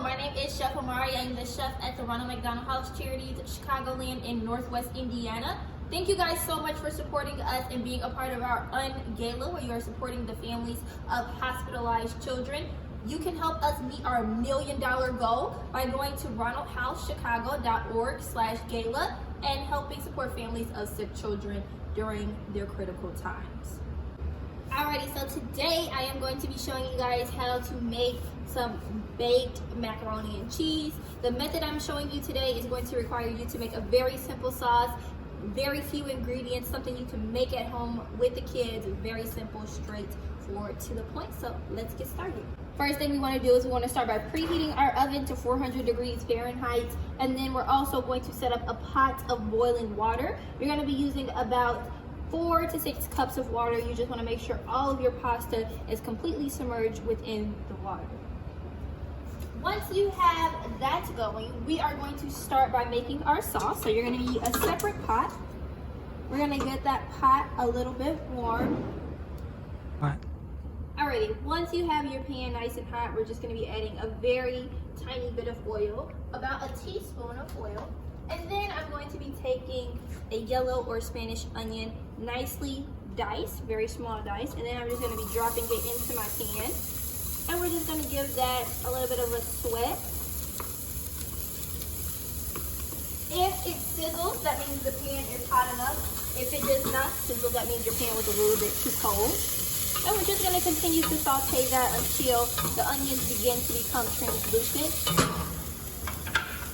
my name is Chef Amari. I'm the chef at the Ronald McDonald House Charities, Chicagoland in Northwest Indiana. Thank you guys so much for supporting us and being a part of our Un-Gala, where you are supporting the families of hospitalized children. You can help us meet our $1 million goal by going to ronaldhousechicago.org/gala and helping support families of sick children during their critical times. Alrighty, so today I am going to be showing you guys how to make some baked macaroni and cheese. The method I'm showing you today is going to require you to make a very simple sauce, very few ingredients, something you can make at home with the kids, very simple, straightforward, to the point. So let's get started. First thing we want to do is we want to start by preheating our oven to 400 degrees Fahrenheit, and then we're also going to set up a pot of boiling water. You're going to be using about 4 to 6 cups of water. You just want to make sure all of your pasta is completely submerged within the water. Once you have that going, we are going to start by making our sauce. So you're going to need a separate pot. We're going to get that pot a little bit warm. What? Alrighty, once you have your pan nice and hot, we're just going to be adding a very tiny bit of oil, about a teaspoon of oil. And then I'm going to be taking a yellow or Spanish onion, nicely diced, very small dice, and then I'm just going to be dropping it into my pan. And we're just going to give that a little bit of a sweat. If it sizzles, that means the pan is hot enough. If it does not sizzle, that means your pan was a little bit too cold. And we're just going to continue to saute that until the onions begin to become translucent.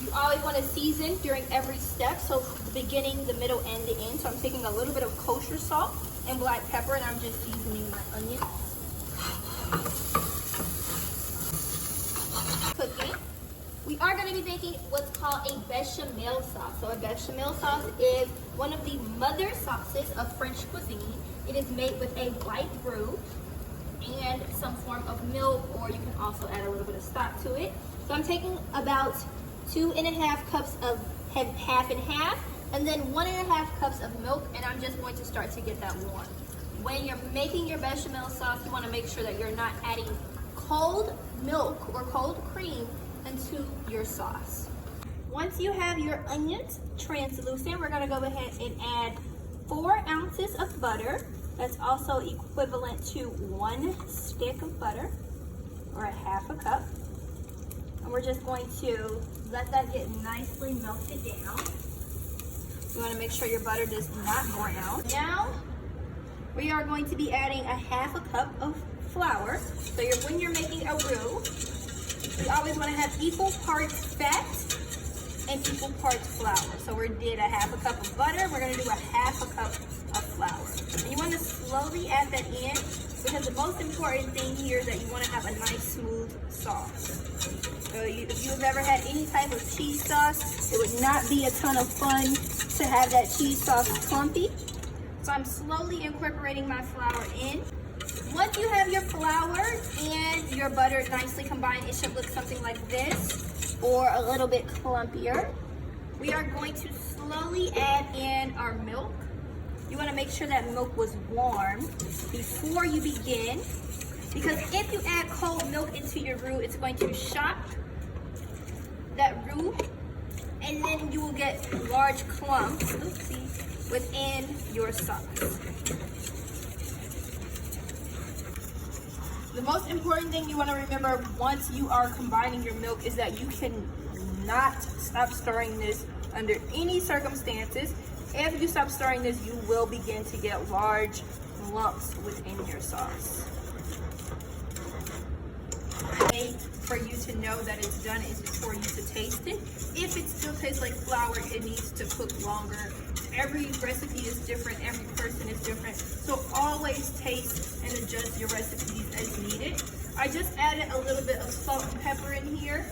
You always want to season during every step, so the beginning, the middle, and the end. So I'm taking a little bit of kosher salt and black pepper, and I'm just seasoning my onions. Cooking. We are going to be making what's called a bechamel sauce. So a bechamel sauce is one of the mother sauces of French cuisine. It is made with a white roux and some form of milk, or you can also add a little bit of stock to it. So I'm taking about 2.5 cups of half and half, and then 1.5 cups of milk, and I'm just going to start to get that warm. When you're making your bechamel sauce, you want to make sure that you're not adding cold milk or cold cream into your sauce. Once you have your onions translucent, we're going to go ahead and add 4 ounces of butter. That's also equivalent to 1 stick of butter, or a half a cup. And we're just going to let that get nicely melted down. You want to make sure your butter does not brown. Now, we are going to be adding a half a cup of flour. So when you're making a roux, you always want to have equal parts fat and equal parts flour. So we did a half a cup of butter. We're going to do a half a cup of flour. And you want to slowly add that in, because the most important thing here is that you want to have a nice smooth sauce. So if you've ever had any type of cheese sauce, it would not be a ton of fun to have that cheese sauce clumpy. So I'm slowly incorporating my flour in. Once you have your flour and your butter nicely combined, it should look something like this, or a little bit clumpier. We are going to slowly add in our milk. You want to make sure that milk was warm before you begin, because if you add cold milk into your roux, it's going to shock that roux, and then you will get large clumps, within your sauce. The most important thing you want to remember once you are combining your milk is that you cannot stop stirring this under any circumstances. If you stop stirring this, you will begin to get large lumps within your sauce. For you to know that it's done is for you to taste it. If it still tastes like flour, it needs to cook longer. Every recipe is different, every person is different, so always taste and adjust your recipes as needed. I just added a little bit of salt and pepper in here.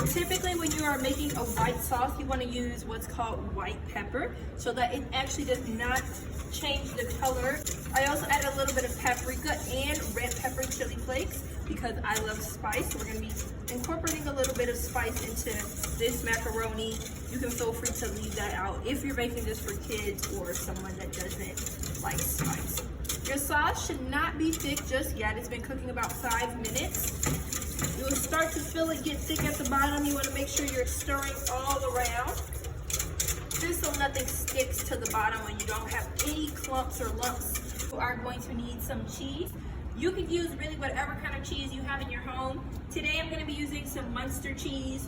Typically when you are making a white sauce, you want to use what's called white pepper, so that it actually does not change the color. I also added a little bit of paprika and red pepper chili flakes because I love spice. So we're going to be incorporating a little bit of spice into this macaroni. You can feel free to leave that out if you're making this for kids or someone that doesn't like spice. Your sauce should not be thick just yet. It's been cooking about 5 minutes. You will start to feel it get thick at the bottom, you want to make sure you're stirring all around, just so nothing sticks to the bottom and you don't have any clumps or lumps. You are going to need some cheese. You can use really whatever kind of cheese you have in your home. Today I'm going to be using some Munster cheese,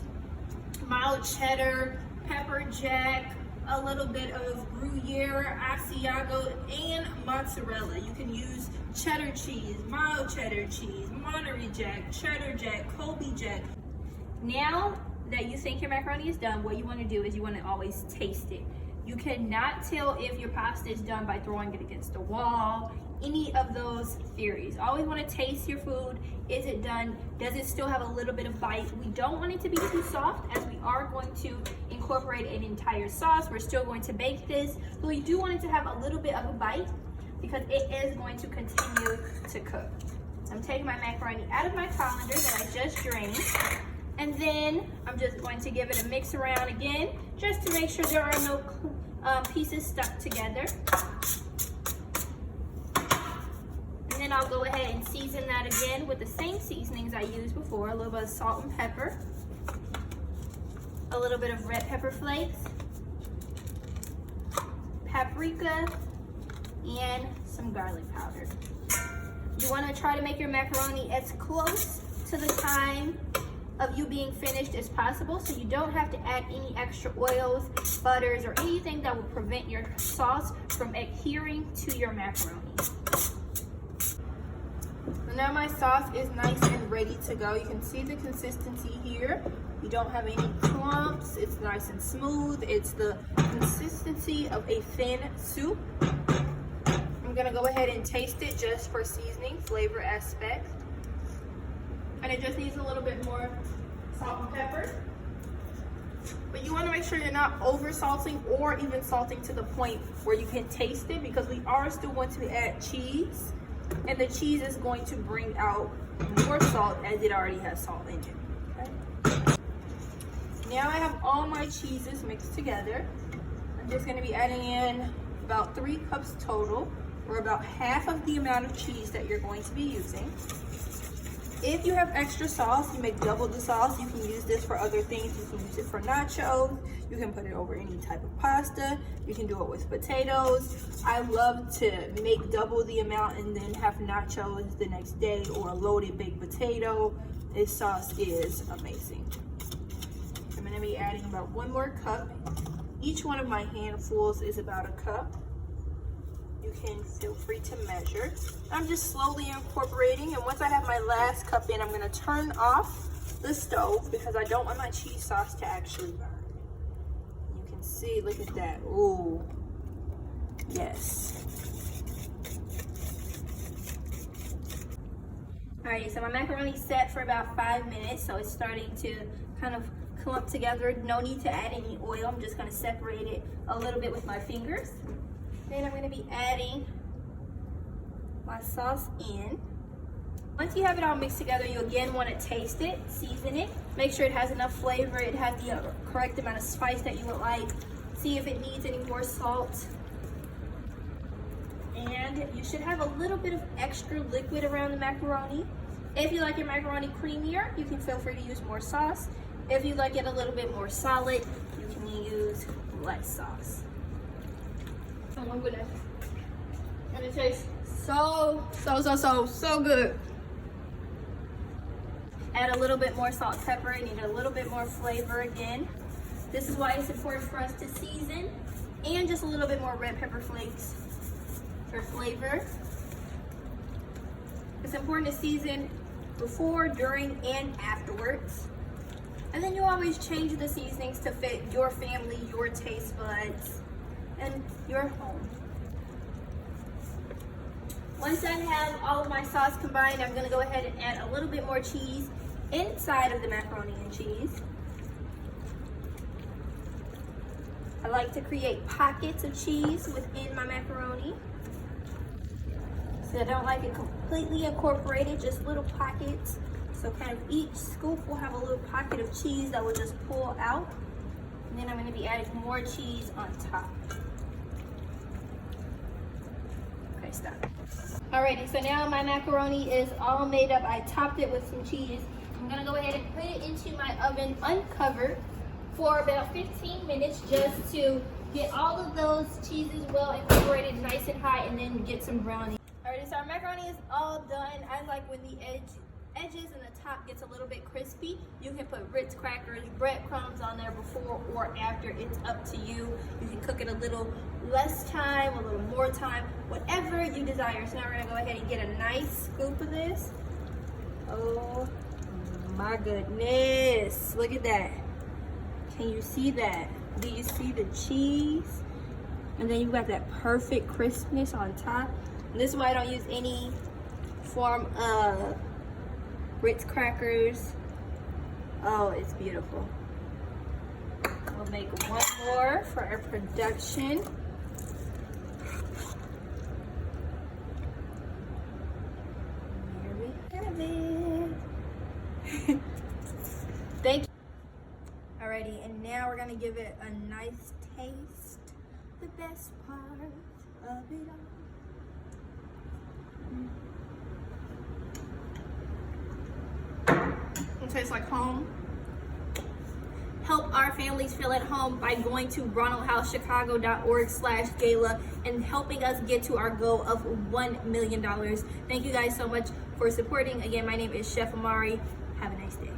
mild cheddar, pepper jack, a little bit of Gruyere, Asiago, and mozzarella. You can use cheddar cheese, mild cheddar cheese, Monterey Jack, cheddar jack, Colby jack. Now that you think your macaroni is done, what you want to do is you want to always taste it. You cannot tell if your pasta is done by throwing it against the wall, any of those theories. Always want to taste your food. Is it done? Does it still have a little bit of bite? We don't want it to be too soft, as we are going to incorporate an entire sauce. We're still going to bake this, but we do want it to have a little bit of a bite because it is going to continue to cook. I'm taking my macaroni out of my colander that I just drained, and then I'm just going to give it a mix around again, just to make sure there are no pieces stuck together. And then I'll go ahead and season that again with the same seasonings I used before, a little bit of salt and pepper, a little bit of red pepper flakes, paprika, and some garlic powder. You want to try to make your macaroni as close to the time of you being finished as possible, so you don't have to add any extra oils, butters, or anything that will prevent your sauce from adhering to your macaroni. Now my sauce is nice and ready to go. You can see the consistency here. You don't have any clumps. It's nice and smooth. It's the consistency of a thin soup. I'm gonna go ahead and taste it just for seasoning, flavor aspect. And it just needs a little bit more salt and pepper. But you wanna make sure you're not over salting or even salting to the point where you can taste it, because we are still going to add cheese. And the cheese is going to bring out more salt, as it already has salt in it. Okay? Now I have all my cheeses mixed together. I'm just going to be adding in about 3 cups total, or about half of the amount of cheese that you're going to be using. If you have extra sauce, you may double the sauce. You can use this for other things. You can use it for nachos. You can put it over any type of pasta. You can do it with potatoes. I love to make double the amount and then have nachos the next day, or a loaded baked potato. This sauce is amazing. I'm gonna be adding about 1 more cup. Each one of my handfuls is about a cup. You can feel free to measure. I'm just slowly incorporating, and once I have my last cup in, I'm gonna turn off the stove because I don't want my cheese sauce to actually burn. You can see, look at that. Ooh, yes. All right, so my macaroni's set for about 5 minutes, so it's starting to kind of clump together. No need to add any oil. I'm just gonna separate it a little bit with my fingers. Then I'm gonna be adding my sauce in. Once you have it all mixed together, you again wanna taste it, season it, make sure it has enough flavor, it has the correct amount of spice that you would like. See if it needs any more salt. And you should have a little bit of extra liquid around the macaroni. If you like your macaroni creamier, you can feel free to use more sauce. If you like it a little bit more solid, you can use less sauce. Oh my goodness. And it tastes so good. Add a little bit more salt and pepper. I need a little bit more flavor again. This is why it's important for us to season, and just a little bit more red pepper flakes for flavor. It's important to season before, during, and afterwards. And then you always change the seasonings to fit your family, your taste buds, and your home. Once I have all of my sauce combined, I'm gonna go ahead and add a little bit more cheese inside of the macaroni and cheese. I like to create pockets of cheese within my macaroni. So I don't like it completely incorporated, just little pockets. So kind of each scoop will have a little pocket of cheese that will just pull out. And then I'm gonna be adding more cheese on top. Okay, stop. Alrighty, so now my macaroni is all made up. I topped it with some cheese. I'm gonna go ahead and put it into my oven uncovered for about 15 minutes just to get all of those cheeses well incorporated nice and high, and then get some brownie. Alrighty, so our macaroni is all done. I like when the edges and the top gets a little bit crispy. You can put Ritz crackers, breadcrumbs on there before or after. It's up to you. You can cook it a little less time, a little more time, whatever you desire. So now we're gonna go ahead and get a nice scoop of this. Oh my goodness, look at that. Can you see that? Do you see the cheese? And then you got that perfect crispness on top. And this is why I don't use any form of Ritz crackers. Oh, it's beautiful. We'll make one more for our production. Here we have it. Thank you. Alrighty, and now we're gonna give it a nice taste. The best part of it all. It tastes like home. Help our families feel at home by going to ronaldhousechicago.org/gala and helping us get to our goal of $1 million. Thank you guys so much for supporting. Again, my name is Chef Amari. Have a nice day.